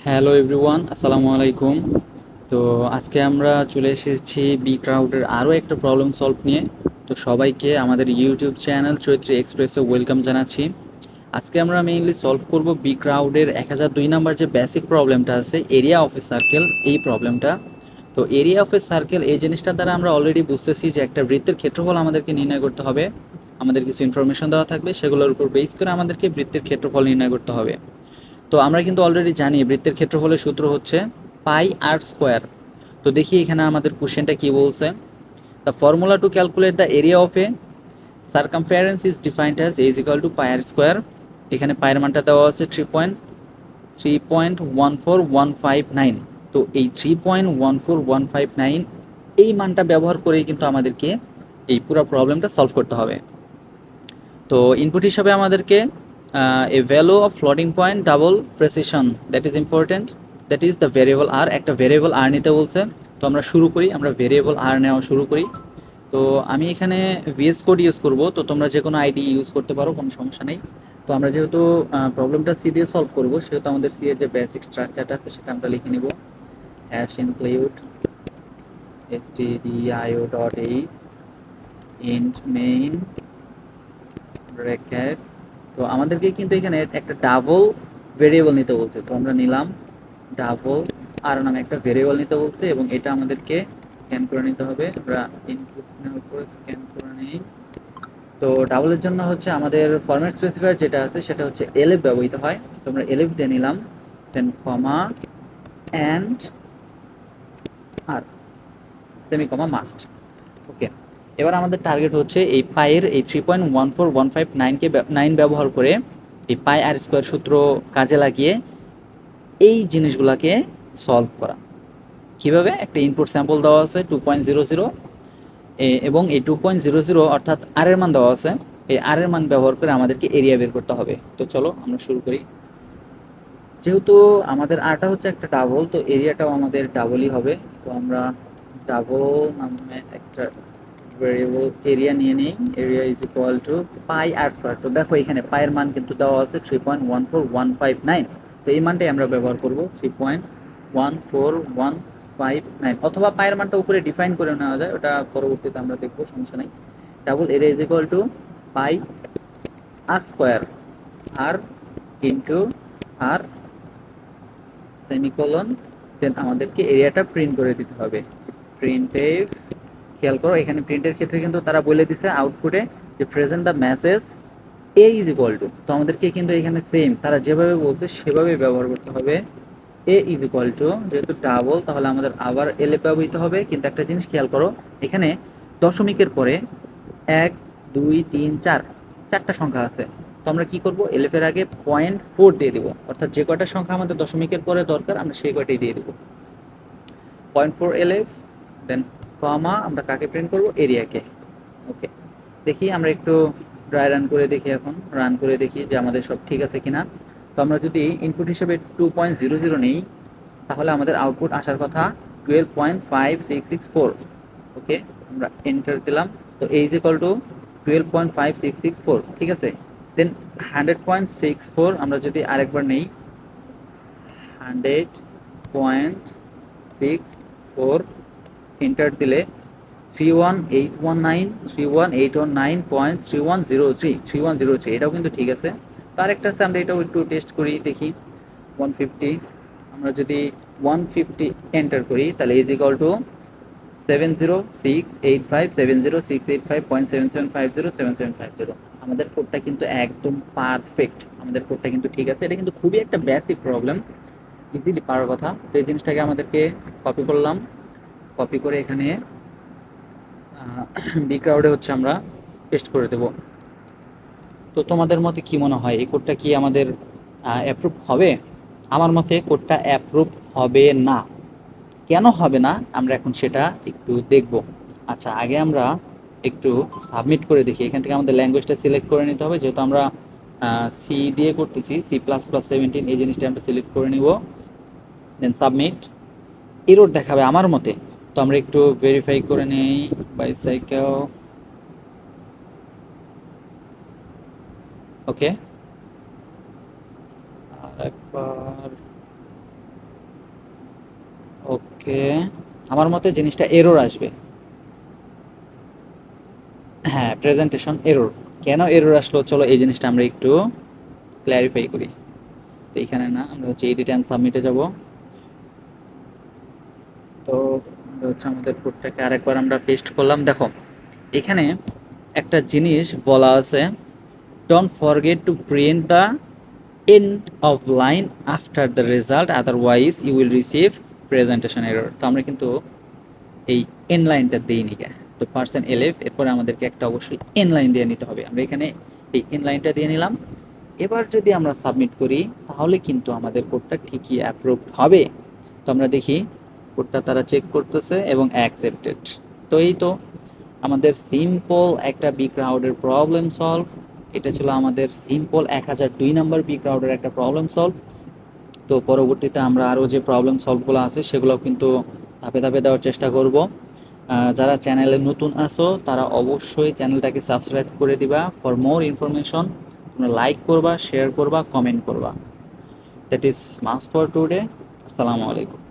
Hello everyone, আসসালামু আলাইকুম। তো আজকে আমরা চলে এসেছি বি ক্রাউডের আরও একটা প্রবলেম সলভ নিয়ে। তো সবাইকে আমাদের ইউটিউব চ্যানেল চৈত্রী এক্সপ্রেসে ওয়েলকাম জানাচ্ছি। আজকে আমরা মেইনলি সলভ করব বি ক্রাউডের 1002 নাম্বার যে বেসিক প্রবলেমটা আছে, এরিয়া অফ এ সার্কেল, এই প্রবলেমটা। তো এরিয়া অফ এ সার্কেল এই জিনিসটা দ্বারা আমরা অলরেডি বুঝতেছি যে একটা বৃত্তের ক্ষেত্রফল আমাদেরকে নির্ণয় করতে হবে। আমাদের কিছু ইনফরমেশন দেওয়া থাকবে, সেগুলোর উপর বেস করে আমাদেরকে বৃত্তের ক্ষেত্রফল নির্ণয় করতে হবে। তো আমরা কিন্তু অলরেডি জানি বৃত্তের ক্ষেত্রফলের সূত্র হচ্ছে পাই আর স্কোয়ার। তো দেখি এখানে আমাদের কোশ্চেনটা কি বলছে। The formula to calculate the area of a circumference is defined as A is equal to pi R square. এখানে পায়ের মানটা দেওয়া আছে 3.14159। তো এই 3.14159 এই মানটা ব্যবহার করেই কিন্তু আমাদেরকে এই পুরো প্রবলেমটা সলভ করতে হবে। তো ইনপুট হিসাবে আমাদেরকে a value of floating point double precision, that is important, that is the variable R. একটা ভেরিয়েবল আর নিতে বলছে। তো আমরা শুরু করি, আমরা ভেরিয়েবল আর নেওয়া শুরু করি। তো আমি এখানে ভিএস কোড ইউজ করব, তো তোমরা যে কোনো আইডি ইউজ করতে পারো, কোনো সমস্যা নেই। তো আমরা যেহেতু প্রবলেমটা সি দিয়ে সলভ করব, সেহেতু আমাদের সি এর যে বেসিক স্ট্রাকচারটা আছে সেটা আমরা লিখে নিব। Hash include stdio dot H int main brackets. তো আমাদেরকে কিন্তু এখানে একটা ডাবল ভেরিয়েবল নিতে বলছে, তো আমরা নিলাম ডাবল আর নামে একটা ভেরিয়েবল নিতে বলছে, এবং এটা আমাদেরকে স্ক্যান করে নিতে হবে। আমরা ইনপুট নেওয়ার পরে স্ক্যান করে নিই। তো ডাবলের জন্য হচ্ছে আমাদের ফরম্যাট স্পেসিফায়ার যেটা আছে সেটা হচ্ছে এলএফ ব্যবহৃত হয়। তো আমরা এলএফ দিয়ে নিলাম, দেন কমা অ্যান্ড আর সেমিকমা মাস্ট। ওকে, এবার আমাদের টার্গেট হচ্ছে এই পায়ের এই 3.14159 ব্যবহার করে এই পাই আর স্কোয়ার সূত্র কাজে লাগিয়ে এই জিনিসগুলোকে সলভ করা। কিভাবে? একটা ইনপুট স্যাম্পল দেওয়া আছে 2.00, এবং এই 2.00 অর্থাৎ আর এর মান দেওয়া আছে। এই আর এর মান ব্যবহার করে আমাদেরকে এরিয়া বের করতে হবে। তো চলো আমরা শুরু করি। যেহেতু আমাদের আরটা হচ্ছে একটা ডাবল, তো এরিয়াটাও আমাদের ডাবলই হবে। তো আমরা ডাবল নামে একটা ভেরিয়েবল এরিয়া নিয়ে নিই। Area is equal to pi R square. তো দেখো এখানে পায়ের মান কিন্তু দেওয়া আছে 3.14159। তো এই মানটাই আমরা ব্যবহার করব, 3.14159, অথবা পায়ের মানটা উপরে ডিফাইন করে নেওয়া যায়, ওটা পরবর্তীতে আমরা দেখবো, সমস্যা নেই। Double area is equal to pi R square, r into r semicolon, then আমাদেরকে এরিয়াটা প্রিন্ট করে দিতে হবে। প্রিন্টে খেয়াল করো, এখানে প্রিন্টের ক্ষেত্রে কিন্তু তারা বলে দিছে আউটপুটে যে present the message A is equal two. তো আমাদেরকে কিন্তু এখানে সেম তারা যেভাবে বলছে সেভাবে ব্যবহার করতে হবে। এ ইজ ইকুয়াল টু, যেহেতু ডাবল তাহলে আমাদের আবার এল ব্যবহৃত হবে। কিন্তু একটা জিনিস খেয়াল করো, এখানে দশমিকের পরে 1 2 3 4 চারটা সংখ্যা আছে। তো আমরা কি করব, এলএফ এর আগে 0.4 দিয়ে দিব, অর্থাৎ যে কয়টা সংখ্যা আমাদের দশমিকের পরে দরকার আমরা সেই কয়টাই দিয়ে দিব। 0.4 এলএফ, দেন কমা, আমরা কাকে প্রিন্ট করব, এরিয়াকে। ওকে, দেখি আমরা একটু ড্রাই রান করে দেখি, এখন রান করে দেখি যে আমাদের সব ঠিক আছে কিনা। তো আমরা যদি ইনপুট হিসেবে 2.00 নিই, তাহলে আমাদের আউটপুট আসার কথা 12.5664। ওকে, আমরা এন্টার দিলাম। তো এই ইজ ইকুয়াল টু 12.5664, ঠিক আছে। দেন 100.64 আমরা যদি আরেকবার নেই, 100.64 এন্টার দিলে 31819 এটাও কিন্তু ঠিক আছে। তার একটা আছে, আমরা এটাও একটু টেস্ট করি দেখি। 150, আমরা যদি 150 এন্টার করি তাহলে ইজ ইকাল টু 7068570685775.7750 আমাদের কোডটা কিন্তু একদম পারফেক্ট, আমাদের কোডটা কিন্তু ঠিক আছে। এটা কিন্তু খুবই একটা বেসিক প্রবলেম, ইজিলি পারার কথা। তো এই জিনিসটাকে আমাদেরকে কপি করলাম, কপি করে এখানে বি ক্রাউডে হচ্ছে আমরা পেস্ট করে দেব। তো তোমাদের মতে কি মনে হয়, এই কোডটা কি আমাদের অ্যাপ্রুভ হবে? আমার মতে কোডটা অ্যাপ্রুভ হবে না। কেন হবে না আমরা এখন সেটা একটু দেখব। আচ্ছা, আগে আমরা একটু সাবমিট করে দেখি। এখান থেকে আমাদের ল্যাঙ্গুয়েজটা সিলেক্ট করে নিতে হবে, যেহেতু আমরা সি দিয়ে করতেছি, C++17, এই জিনিসটা আমরা সিলেক্ট করে নিব। দেন সাবমিট। এরর দেখাবে আমার মতে। তো আমরা একটু ভেরিফাই করে নেই। বাইসাইকেল, ওকে, আর একবার ওকে, আমার মতে জিনিসটা এরর আসবে। হ্যাঁ, প্রেজেন্টেশন এরর। কেন এরর আসলো, চলো এই জিনিসটা আমরা একটু ক্ল্যারিফাই করি। তো এখানে না, আমরা হচ্ছে এডিট অ্যান্ড সাবমিটে যাব। তো আমরা হচ্ছে আমাদের কোডটাকে আরেকবার আমরা পেস্ট করলাম। দেখো এখানে একটা জিনিস বলা আছে, don't forget to print the end of line after the result, otherwise you will receive presentation error. তো আমরা কিন্তু এই এন লাইনটা দিইনি কে। তো পার্সেন্ট এলএফ, এরপরে আমাদেরকে একটা অবশ্যই এন লাইন দিয়ে নিতে হবে। আমরা এখানে এই এন লাইনটা দিয়ে নিলাম। এবার যদি আমরা সাবমিট করি তাহলে কিন্তু আমাদের কোডটা ঠিকই অ্যাপ্রুভড হবে। তো আমরা দেখি কোডটা তারা চেক করতেছে এবং অ্যাকসেপ্টেড। তো এই তো আমাদের সিম্পল একটা বি ক্রাউডের প্রবলেম সলভ। এটা ছিল আমাদের সিম্পল 1002 নাম্বার বি ক্রাউডের একটা প্রবলেম সলভ। তো পরবর্তীতে আমরা আরও যে প্রবলেম সলভগুলো আছে সেগুলো কিন্তু ধাপে ধাপে দেওয়ার চেষ্টা করব। যারা চ্যানেলে নতুন আসো তারা অবশ্যই চ্যানেলটাকে সাবস্ক্রাইব করে দিবা ফর মোর ইনফরমেশন। তোমরা লাইক করবা, শেয়ার করবা, কমেন্ট করবা। That is must for today. আসসালামু আলাইকুম।